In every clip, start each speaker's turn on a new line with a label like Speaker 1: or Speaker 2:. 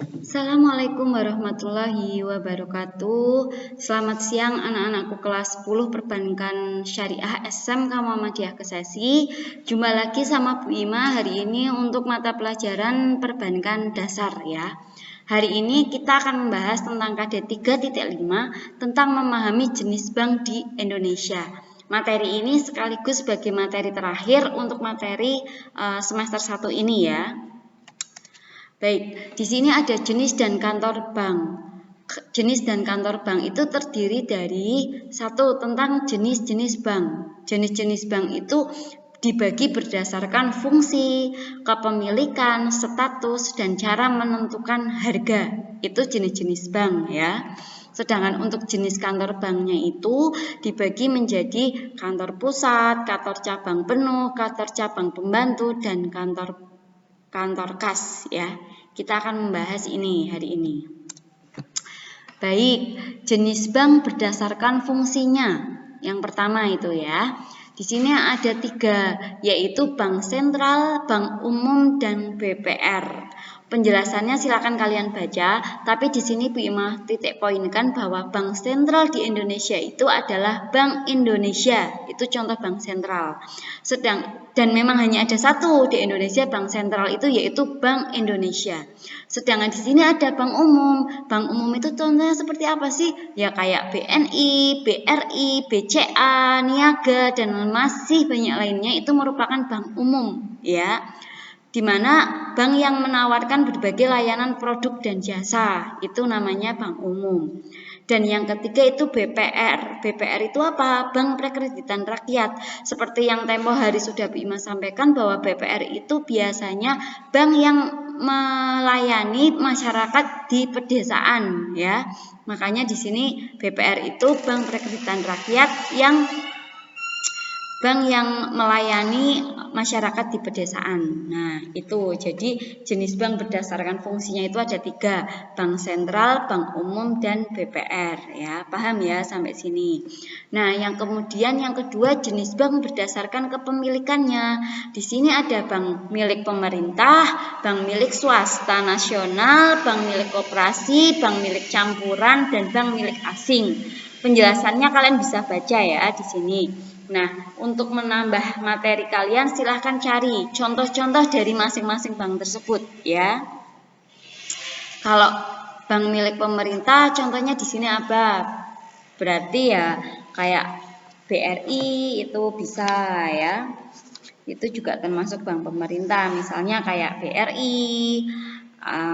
Speaker 1: Assalamualaikum warahmatullahi wabarakatuh. Selamat siang anak-anakku kelas 10 Perbankan Syariah SMK Muhammadiyah Kesesi. Jumpa lagi sama Bu Ima hari ini untuk mata pelajaran perbankan dasar ya. Hari ini kita akan membahas tentang KD 3.5 tentang memahami jenis bank di Indonesia. Materi ini sekaligus sebagai materi terakhir untuk materi semester 1 ini ya. Baik, di sini ada jenis dan kantor bank. Jenis dan kantor bank itu terdiri dari satu tentang jenis-jenis bank. Jenis-jenis bank itu dibagi berdasarkan fungsi, kepemilikan, status, dan cara menentukan harga. Itu jenis-jenis bank ya. Sedangkan untuk jenis kantor banknya itu dibagi menjadi kantor pusat, kantor cabang penuh, kantor cabang pembantu, dan kantor kas ya. Kita akan membahas ini hari ini. Baik, jenis bank berdasarkan fungsinya. Yang pertama itu ya. Di sini ada 3, yaitu bank sentral, bank umum, dan BPR. Penjelasannya silakan kalian baca, tapi di sini Bu Ima titik poinkan bahwa bank sentral di Indonesia itu adalah Bank Indonesia, itu contoh bank sentral. Dan memang hanya ada satu di Indonesia bank sentral itu yaitu Bank Indonesia. Sedangkan di sini ada bank umum. Bank umum itu contohnya seperti apa sih? Ya kayak BNI, BRI, BCA, Niaga, dan masih banyak lainnya itu merupakan bank umum ya. Di mana bank yang menawarkan berbagai layanan produk dan jasa, itu namanya bank umum. Dan yang ketiga itu BPR. BPR itu apa? Bank Perkreditan Rakyat. Seperti yang tempo hari sudah Bu Ima sampaikan bahwa BPR itu biasanya bank yang melayani masyarakat di pedesaan ya. Makanya di sini BPR itu Bank Perkreditan Rakyat yang melayani masyarakat di pedesaan. Nah, itu jadi jenis bank berdasarkan fungsinya itu ada 3, bank sentral, bank umum, dan BPR ya. Paham ya sampai sini. Nah, yang kedua jenis bank berdasarkan kepemilikannya. Di sini ada bank milik pemerintah, bank milik swasta nasional, bank milik koperasi, bank milik campuran, dan bank milik asing. Penjelasannya kalian bisa baca ya di sini. Nah, untuk menambah materi kalian silahkan cari contoh-contoh dari masing-masing bank tersebut ya. Kalau bank milik pemerintah contohnya di sini apa? Berarti ya kayak BRI itu bisa ya. Itu juga termasuk bank pemerintah, misalnya kayak BRI,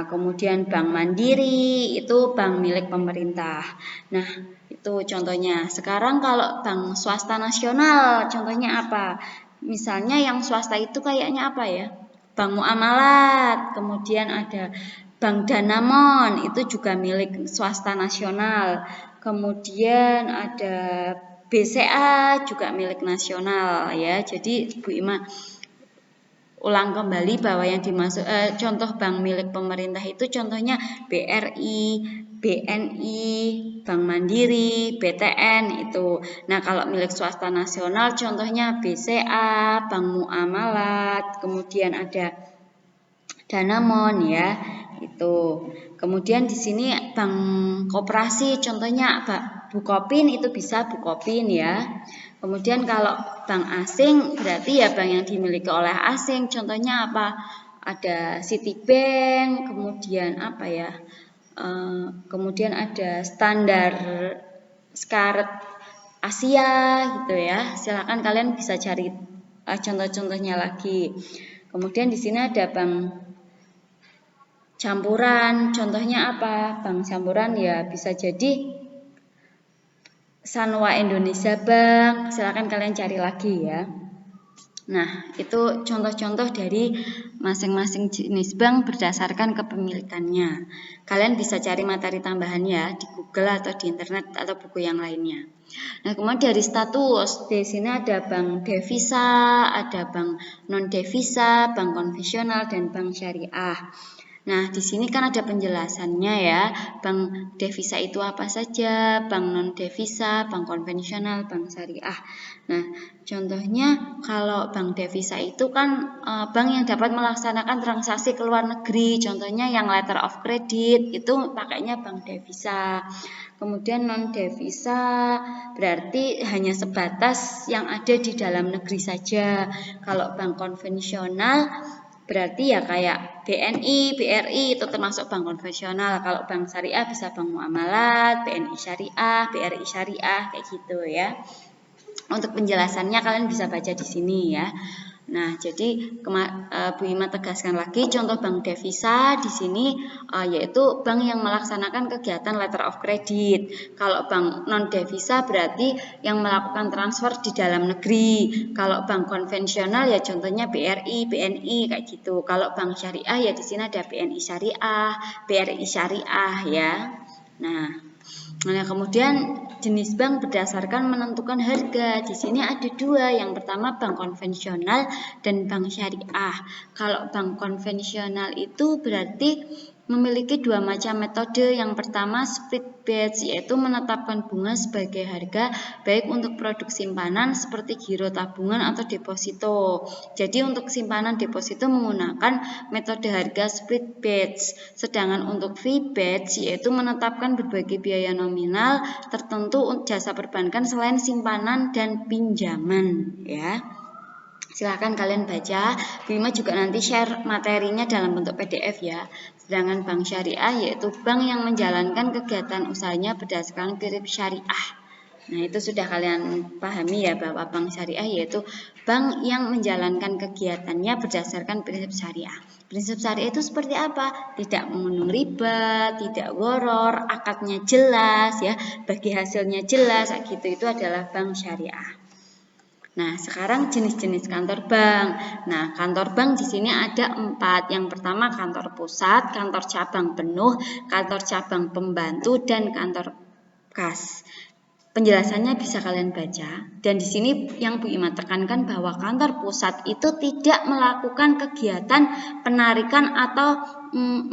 Speaker 1: kemudian Bank Mandiri itu bank milik pemerintah. Nah, itu contohnya. Sekarang kalau bank swasta nasional, contohnya apa? Misalnya yang swasta itu kayaknya apa ya? Bank Muamalat, kemudian ada Bank Danamon, itu juga milik swasta nasional. Kemudian ada BCA juga milik nasional ya. Jadi Bu Ima ulang kembali bahwa yang dimaksud contoh bank milik pemerintah itu contohnya BRI, BNI, Bank Mandiri, BTN itu. Nah, kalau milik swasta nasional contohnya BCA, Bank Muamalat, kemudian ada Danamon ya. Itu. Kemudian di sini bank koperasi contohnya Bukopin itu bisa Bukopin ya. Kemudian kalau bank asing berarti ya bank yang dimiliki oleh asing. Contohnya apa? Ada Citibank, kemudian apa ya? Kemudian ada Standard Asia gitu ya. Silakan kalian bisa cari contoh-contohnya lagi. Kemudian di sini ada bank campuran, contohnya apa? Bank campuran ya bisa jadi Sanwa Indonesia Bank, silakan kalian cari lagi ya. Nah, itu contoh-contoh dari masing-masing jenis bank berdasarkan kepemilikannya. Kalian bisa cari materi tambahan ya di Google atau di internet atau buku yang lainnya. Nah, kemudian dari status, di sini ada bank devisa, ada bank non devisa, bank konvensional, dan bank syariah. Nah, di sini kan ada penjelasannya ya, bank devisa itu apa saja, bank non devisa, bank konvensional, bank syariah. Nah, contohnya kalau bank devisa itu kan bank yang dapat melaksanakan transaksi ke luar negeri, contohnya yang letter of credit itu pakainya bank devisa. Kemudian non devisa berarti hanya sebatas yang ada di dalam negeri saja. Kalau bank konvensional berarti ya kayak BNI, BRI itu termasuk bank konvensional. Kalau bank syariah bisa bank muamalat, BNI syariah, BRI syariah kayak gitu ya. Untuk penjelasannya kalian bisa baca di sini ya. Nah, jadi Bu Ima tegaskan lagi contoh bank devisa di sini yaitu bank yang melaksanakan kegiatan letter of credit. Kalau bank non devisa berarti yang melakukan transfer di dalam negeri. Kalau bank konvensional ya contohnya BRI, BNI kayak gitu. Kalau bank syariah ya di sini ada BNI syariah, BRI syariah ya. Nah, kemudian jenis bank berdasarkan menentukan harga. Di sini ada dua. Yang pertama bank konvensional dan bank syariah. Kalau bank konvensional itu berarti memiliki dua macam metode. Yang pertama split batch, yaitu menetapkan bunga sebagai harga baik untuk produk simpanan seperti giro tabungan atau deposito. Jadi untuk simpanan deposito menggunakan metode harga split batch. Sedangkan untuk free batch yaitu menetapkan berbagai biaya nominal tertentu jasa perbankan selain simpanan dan pinjaman ya. Silahkan kalian baca. Bu Ima juga nanti share materinya dalam bentuk PDF ya. Sedangkan bank syariah yaitu bank yang menjalankan kegiatan usahanya berdasarkan prinsip syariah. Nah, itu sudah kalian pahami ya bahwa bank syariah yaitu bank yang menjalankan kegiatannya berdasarkan prinsip syariah. Prinsip syariah itu seperti apa? Tidak mengandung riba, tidak goror, akadnya jelas ya, bagi hasilnya jelas, gitu. Itu adalah bank syariah. Nah, sekarang jenis-jenis kantor bank. Nah, kantor bank di sini ada 4. Yang pertama kantor pusat, kantor cabang penuh, kantor cabang pembantu, dan kantor kas. Penjelasannya bisa kalian baca. Dan di sini yang Bu Ima tekankan bahwa kantor pusat itu tidak melakukan kegiatan penarikan atau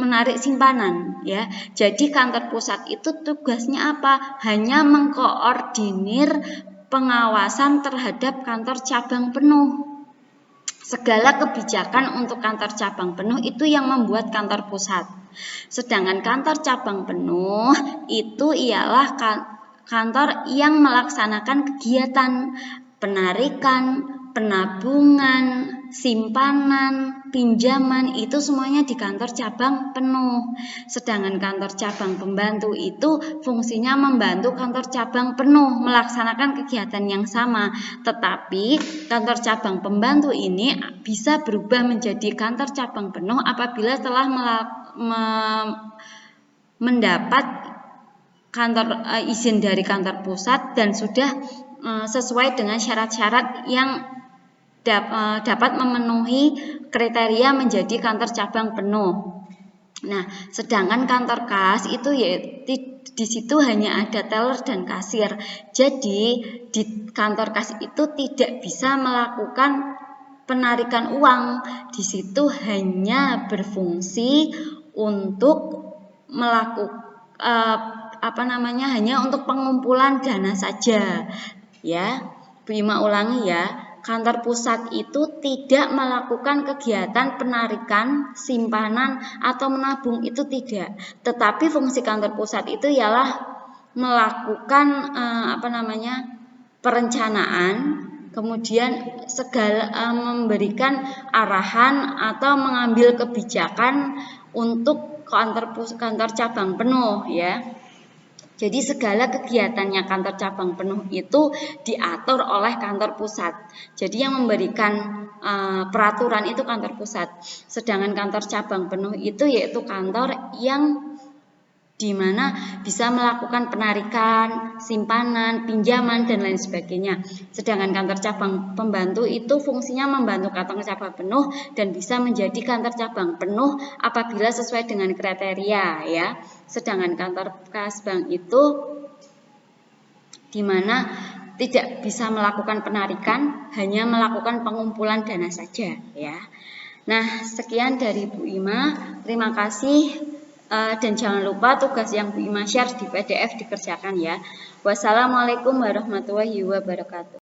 Speaker 1: menarik simpanan ya. Jadi kantor pusat itu tugasnya apa? Hanya mengkoordinir pengawasan terhadap kantor cabang penuh. Segala kebijakan untuk kantor cabang penuh itu yang membuat kantor pusat. Sedangkan kantor cabang penuh itu ialah kantor yang melaksanakan kegiatan penarikan, penabungan, simpanan, pinjaman, itu semuanya di kantor cabang penuh. Sedangkan kantor cabang pembantu itu fungsinya membantu kantor cabang penuh melaksanakan kegiatan yang sama. Tetapi kantor cabang pembantu ini bisa berubah menjadi kantor cabang penuh apabila telah mendapat izin dari kantor pusat dan sudah sesuai dengan syarat-syarat yang dapat memenuhi kriteria menjadi kantor cabang penuh. Nah, sedangkan kantor kas itu ya di situ hanya ada teller dan kasir. Jadi di kantor kas itu tidak bisa melakukan penarikan uang. Di situ hanya berfungsi untuk melakukan hanya untuk pengumpulan dana saja. Ya, Bu Ima ulangi ya. Kantor pusat itu tidak melakukan kegiatan penarikan, simpanan, atau menabung, itu tidak. Tetapi fungsi kantor pusat itu ialah melakukan perencanaan, kemudian memberikan arahan atau mengambil kebijakan untuk kantor cabang penuh ya. Jadi segala kegiatannya kantor cabang penuh itu diatur oleh kantor pusat. Jadi yang memberikan peraturan itu kantor pusat. Sedangkan kantor cabang penuh itu yaitu kantor yang di mana bisa melakukan penarikan, simpanan, pinjaman, dan lain sebagainya. Sedangkan kantor cabang pembantu itu fungsinya membantu kantor cabang penuh dan bisa menjadi kantor cabang penuh apabila sesuai dengan kriteria ya. Sedangkan kantor kas bank itu di mana tidak bisa melakukan penarikan, hanya melakukan pengumpulan dana saja ya. Nah, sekian dari Bu Ima. Terima kasih. Dan jangan lupa tugas yang Bu Ima share di PDF dikerjakan ya. Wassalamualaikum warahmatullahi wabarakatuh.